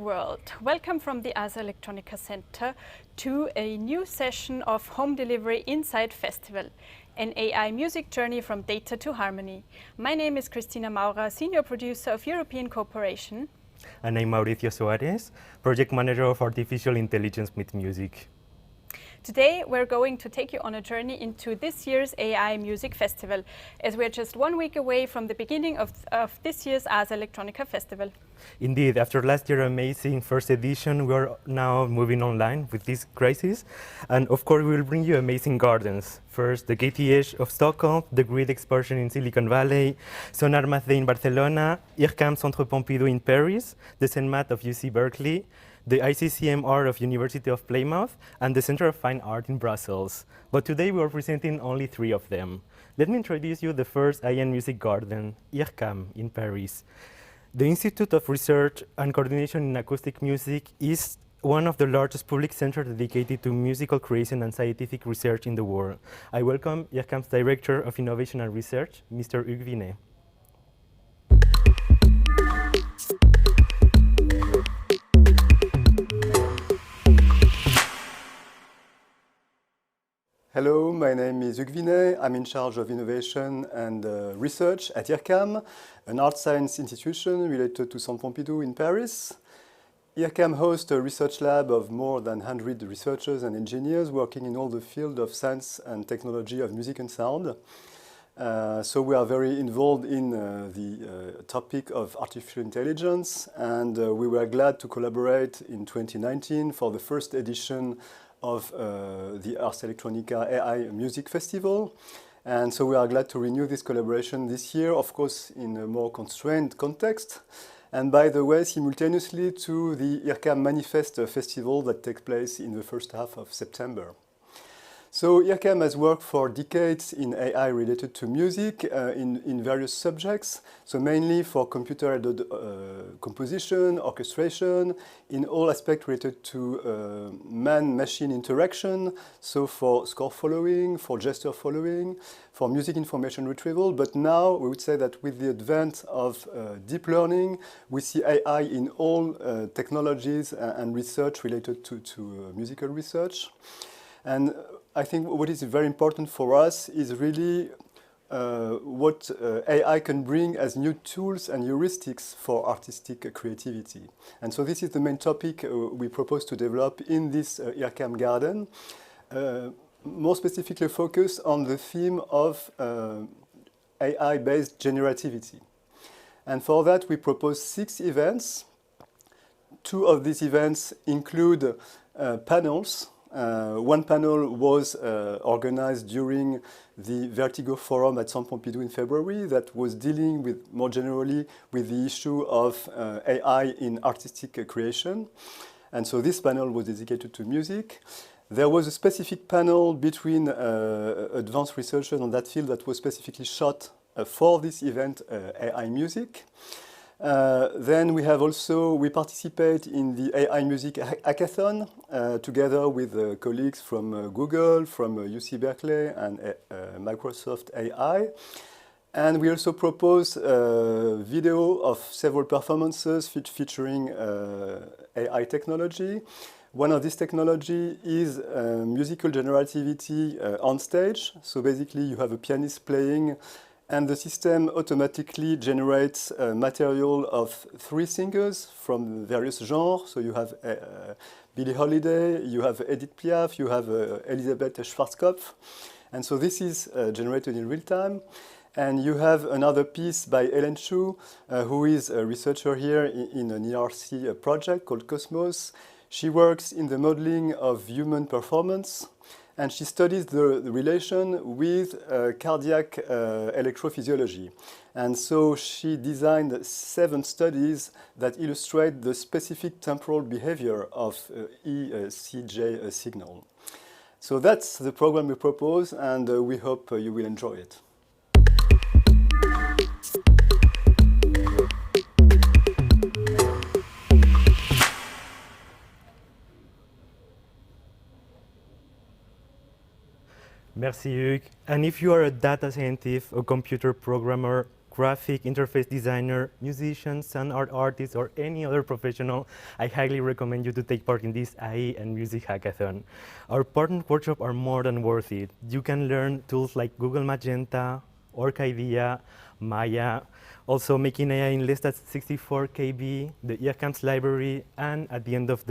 world. Welcome from the Ars Electronica Center to a new session of Home Delivery Inside Festival, an AI music journey from data to harmony. My name is Christina Maurer, Senior Producer of European Cooperation. And I'm Mauricio Soares, Project Manager of Artificial Intelligence with Music. Today we're going to take you on a journey into this year's AIxMusic Festival, as we're just 1 week away from the beginning of this year's Ars Electronica Festival. Indeed, after last year's amazing first edition, we are now moving online with this crisis. And of course, we will bring you amazing gardens. First, the Getty Edge of Stockholm, the Grid Excursion in Silicon Valley, Sonar Math in Barcelona, IRCAM Centre Pompidou in Paris, the CENMAT of UC Berkeley, the ICCMR of University of Plymouth, and the Center of Fine Art in Brussels. But today we are presenting only 3 of them. Let me introduce you the first AIxMusic Garden, IRCAM in Paris. The Institute of Research and Coordination in Acoustic Music is one of the largest public centers dedicated to musical creation and scientific research in the world. I welcome IRCAM's Director of Innovation and Research, Mr. Hugues Vinet. Hello, my name is Hugues Vinet. I'm in charge of innovation and research at IRCAM, an art science institution related to Centre Pompidou in Paris. IRCAM hosts a research lab of more than 100 researchers and engineers working in all the field of science and technology of music and sound. So we are very involved in the topic of artificial intelligence, and we were glad to collaborate in 2019 for the first edition of the Ars Electronica AIxMusic Festival. And so we are glad to renew this collaboration this year, of course, in a more constrained context. And by the way, simultaneously to the IRCAM Manifest Festival that takes place in the first half of September. So IRCAM has worked for decades in AI related to music in various subjects, so mainly for computer-aided composition, orchestration, in all aspects related to man-machine interaction, so for score following, for gesture following, for music information retrieval. But now we would say that with the advent of deep learning, we see AI in all technologies and research related to musical research. And I think what is very important for us is really what AI can bring as new tools and heuristics for artistic creativity. And so this is the main topic we propose to develop in this IRCAM Garden, more specifically focused on the theme of AI-based generativity. And for that, we propose 6 events. 2 of these events include panels. One panel was organized during the Vertigo Forum at Centre Pompidou in February that was dealing with, more generally, with the issue of AI in artistic creation. And so this panel was dedicated to music. There was a specific panel between advanced researchers on that field that was specifically shot for this event, AIxMusic. Then we participate in the AIxMusic Hackathon together with colleagues from Google, from UC Berkeley and Microsoft AI. And we also propose a video of several performances featuring AI technology. One of these technology is musical generativity on stage. So basically you have a pianist playing and the system automatically generates material of 3 singers from various genres. So you have Billie Holiday, you have Edith Piaf, you have Elisabeth Schwarzkopf. And so this is generated in real time. And you have another piece by Ellen Chu, who is a researcher here in an ERC project called Cosmos. She works in the modeling of human performance. And she studies the relation with cardiac electrophysiology. And so she designed 7 studies that illustrate the specific temporal behavior of ECG signal. So that's the program we propose, and we hope you will enjoy it. Merci Hugues. And if you are a data scientist or computer programmer, graphic interface designer, musician, sound art artist, or any other professional, I highly recommend you to take part in this AI and Music Hackathon. Our partner workshops are more than worth it. You can learn tools like Google Magenta, Orchidea, Maya, also making AI in less than 64 KB, the AIxMUSIC library, and at the end of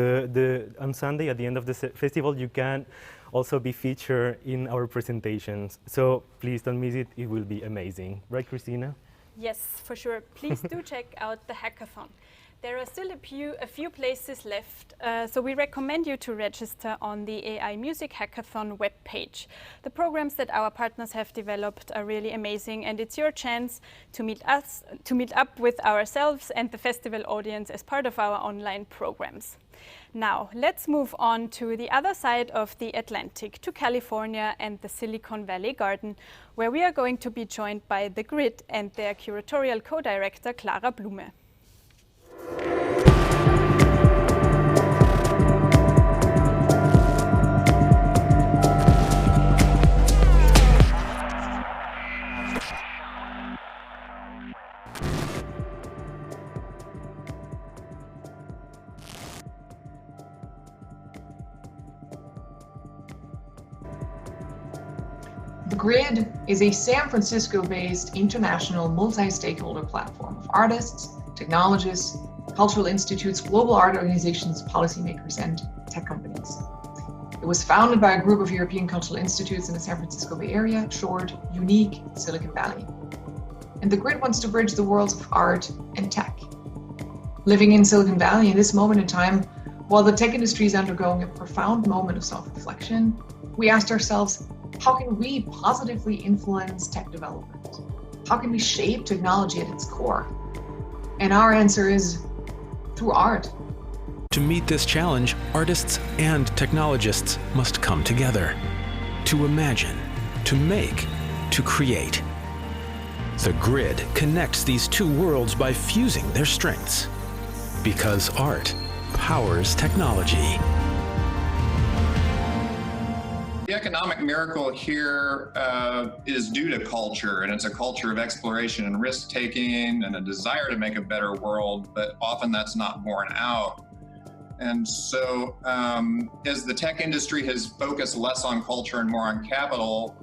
on Sunday, at the end of the festival, you can also be featured in our presentations. So please don't miss it, it will be amazing. Right, Christina? Yes, for sure. Please do check out the hackathon. There are still a few places left, so we recommend you to register on the AIxMusic Hackathon webpage. The programs that our partners have developed are really amazing, and it's your chance to meet up with ourselves and the festival audience as part of our online programs. Now, let's move on to the other side of the Atlantic, to California and the Silicon Valley Garden, where we are going to be joined by The Grid and their curatorial co-director, Clara Blume. The Grid is a San Francisco-based international multi-stakeholder platform of artists, technologists, cultural institutes, global art organizations, policymakers, and tech companies. It was founded by a group of European cultural institutes in the San Francisco Bay Area, short, unique Silicon Valley. And the Grid wants to bridge the worlds of art and tech. Living in Silicon Valley in this moment in time, while the tech industry is undergoing a profound moment of self-reflection, we asked ourselves, how can we positively influence tech development? How can we shape technology at its core? And our answer is through art. To meet this challenge, artists and technologists must come together to imagine, to make, to create. The Grid connects these two worlds by fusing their strengths. Because art powers technology. The economic miracle here is due to culture, and it's a culture of exploration and risk-taking and a desire to make a better world, but often that's not borne out. And so as the tech industry has focused less on culture and more on capital,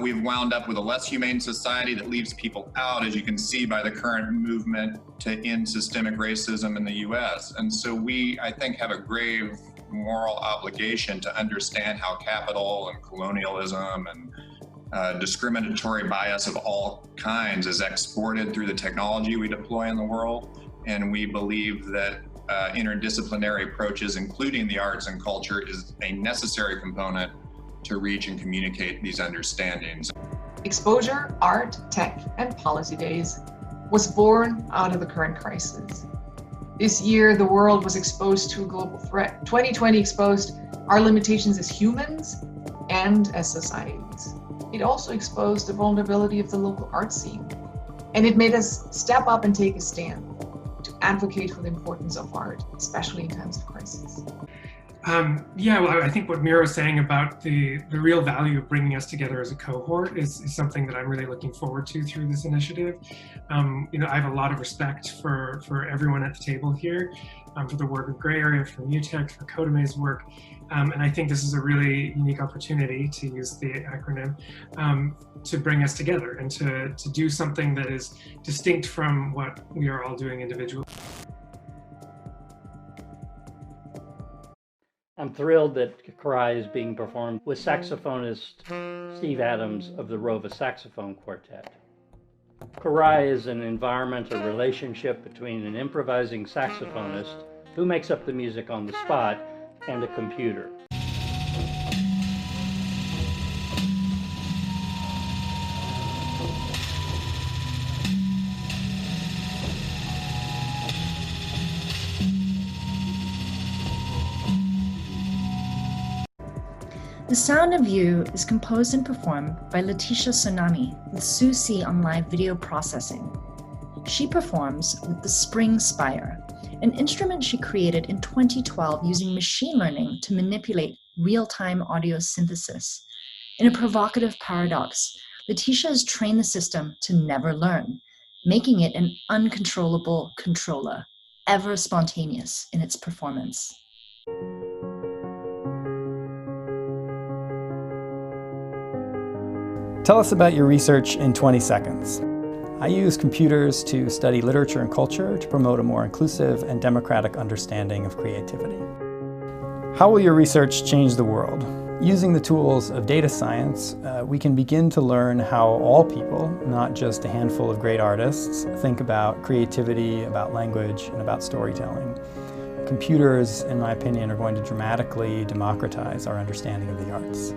we've wound up with a less humane society that leaves people out, as you can see by the current movement to end systemic racism in the US. And so we, I think, have a grave moral obligation to understand how capital and colonialism and discriminatory bias of all kinds is exported through the technology we deploy in the world. And we believe that interdisciplinary approaches, including the arts and culture, is a necessary component to reach and communicate these understandings. Exposure, Art, Tech, and Policy Days was born out of the current crisis. This year, the world was exposed to a global threat. 2020 exposed our limitations as humans and as societies. It also exposed the vulnerability of the local art scene. And it made us step up and take a stand to advocate for the importance of art, especially in times of crisis. Yeah, well, I think what Mira was saying about the real value of bringing us together as a cohort is something that I'm really looking forward to through this initiative. You know, I have a lot of respect for everyone at the table here, for the work of Gray Area, for MUTEC, for Codame's work, and I think this is a really unique opportunity, to use the acronym, to bring us together and to do something that is distinct from what we are all doing individually. I'm thrilled that Karai is being performed with saxophonist Steve Adams of the Rova Saxophone Quartet. Karai is an environmental relationship between an improvising saxophonist who makes up the music on the spot and a computer. The Sound of You is composed and performed by Letitia Tsunami with Sue C on live video processing. She performs with the Spring Spire, an instrument she created in 2012 using machine learning to manipulate real-time audio synthesis. In a provocative paradox, Letitia has trained the system to never learn, making it an uncontrollable controller, ever spontaneous in its performance. Tell us about your research in 20 seconds. I use computers to study literature and culture to promote a more inclusive and democratic understanding of creativity. How will your research change the world? Using the tools of data science, we can begin to learn how all people, not just a handful of great artists, think about creativity, about language, and about storytelling. Computers, in my opinion, are going to dramatically democratize our understanding of the arts.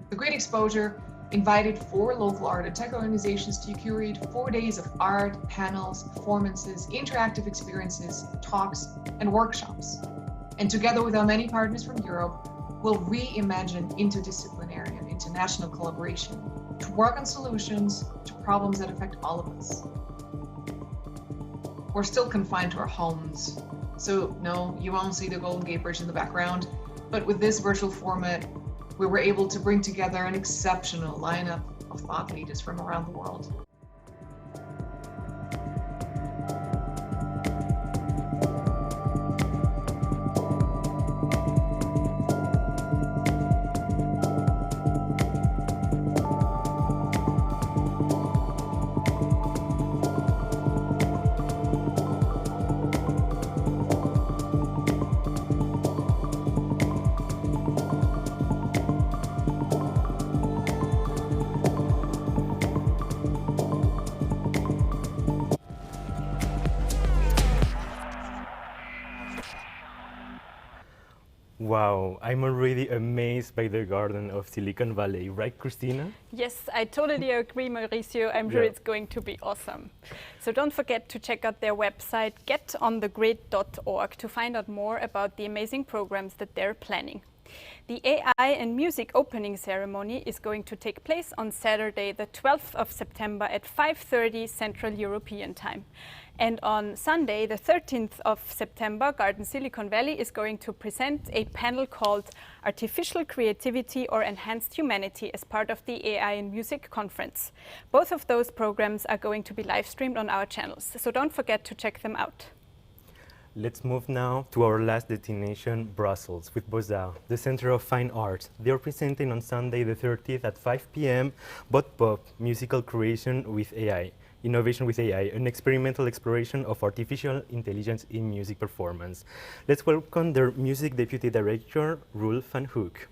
The Great Exposure invited 4 local art and tech organizations to curate 4 days of art, panels, performances, interactive experiences, talks, and workshops. And together with our many partners from Europe, we'll reimagine interdisciplinary and international collaboration to work on solutions to problems that affect all of us. We're still confined to our homes, so no, you won't see the Golden Gate Bridge in the background, but with this virtual format, we were able to bring together an exceptional lineup of thought leaders from around the world. Wow, I'm already amazed by the garden of Silicon Valley, right, Christina? Yes, I totally agree, Mauricio. I'm sure it's going to be awesome. So don't forget to check out their website, getonthegrid.org, to find out more about the amazing programs that they're planning. The AI and Music opening ceremony is going to take place on Saturday, the 12th of September at 5:30 Central European Time. And on Sunday, the 13th of September, Garden Silicon Valley is going to present a panel called Artificial Creativity or Enhanced Humanity as part of the AI and Music conference. Both of those programs are going to be live streamed on our channels, so don't forget to check them out. Let's move now to our last destination, Brussels, with Beaux-Arts, the Center of Fine Arts. They are presenting on Sunday the 30th at 5 p.m. Bot Pop, Musical Creation with AI, Innovation with AI, an experimental exploration of artificial intelligence in music performance. Let's welcome their Music Deputy Director, Roel van Hoek.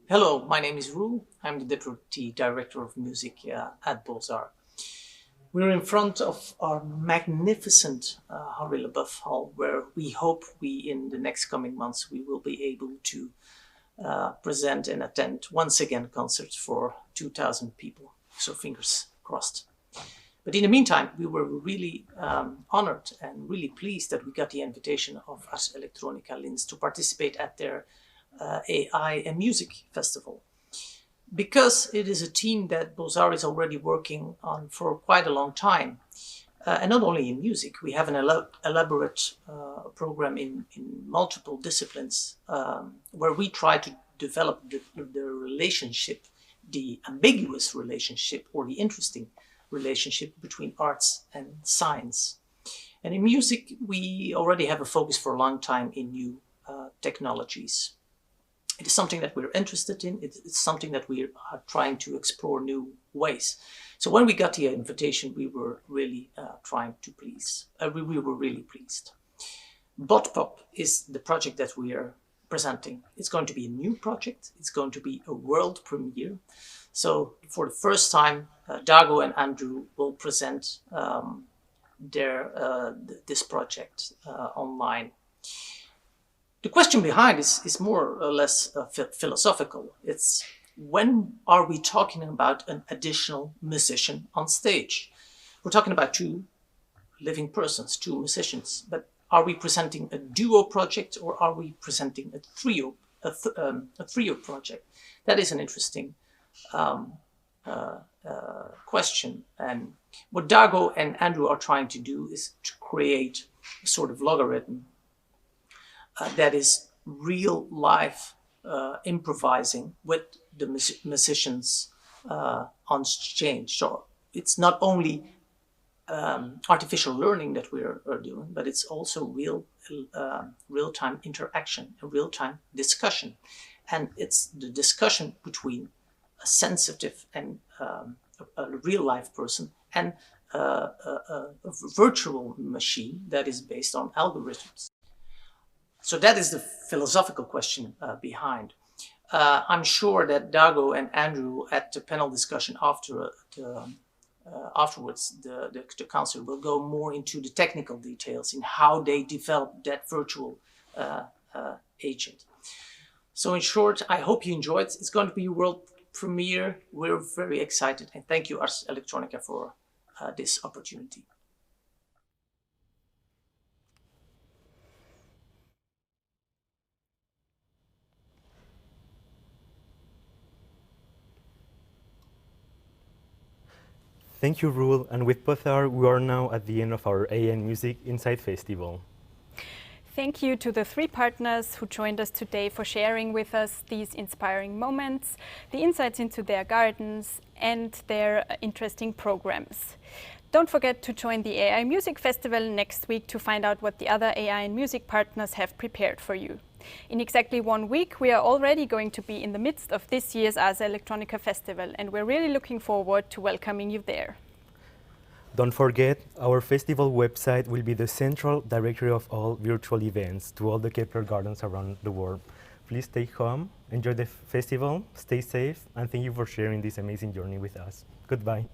Hello, my name is Roel. I'm the Deputy Director of Music at Beaux-Arts. We're in front of our magnificent Henri Leboeuf Hall, where we hope in the next coming months, we will be able to present and attend once again concerts for 2,000 people. So fingers crossed. But in the meantime, we were really honored and really pleased that we got the invitation of Ars Electronica Linz to participate at their AIxMUSIC Festival. Because it is a team that Beaux-Arts is already working on for quite a long time. And not only in music, we have an elaborate program in multiple disciplines where we try to develop the relationship, the ambiguous relationship or the interesting relationship between arts and science. And in music, we already have a focus for a long time in new technologies. It is something that we're interested in. It's something that we are trying to explore new ways. So when we got the invitation, we were really we were really pleased. Bot Pop is the project that we are presenting. It's going to be a new project. It's going to be a world premiere. So for the first time, Dago and Andrew will present this project online. The question behind is more or less philosophical. It's when are we talking about an additional musician on stage? We're talking about 2 living persons, 2 musicians, but are we presenting a duo project or are we presenting a trio project? That is an interesting question. And what Dago and Andrew are trying to do is to create a sort of logarithm that is real life improvising with the musicians on change. So it's not only artificial learning that we're doing, but it's also real-time interaction, a real-time discussion. And it's the discussion between a sensitive and a real-life person and a virtual machine that is based on algorithms. So that is the philosophical question behind. I'm sure that Dago and Andrew at the panel discussion afterwards, the council will go more into the technical details in how they develop that virtual agent. So in short, I hope you enjoyed. It's going to be a world premiere. We're very excited, and thank you, Ars Electronica, for this opportunity. Thank you, Roel, and with Pothar, we are now at the end of our AIxMusic Inside Festival. Thank you to the 3 partners who joined us today for sharing with us these inspiring moments, the insights into their gardens and their interesting programs. Don't forget to join the AIxMusic Festival next week to find out what the other AI and music partners have prepared for you. In exactly 1 week, we are already going to be in the midst of this year's Ars Electronica Festival, and we're really looking forward to welcoming you there. Don't forget, our festival website will be the central directory of all virtual events to all the Kepler gardens around the world. Please stay home, enjoy the festival, stay safe, and thank you for sharing this amazing journey with us. Goodbye.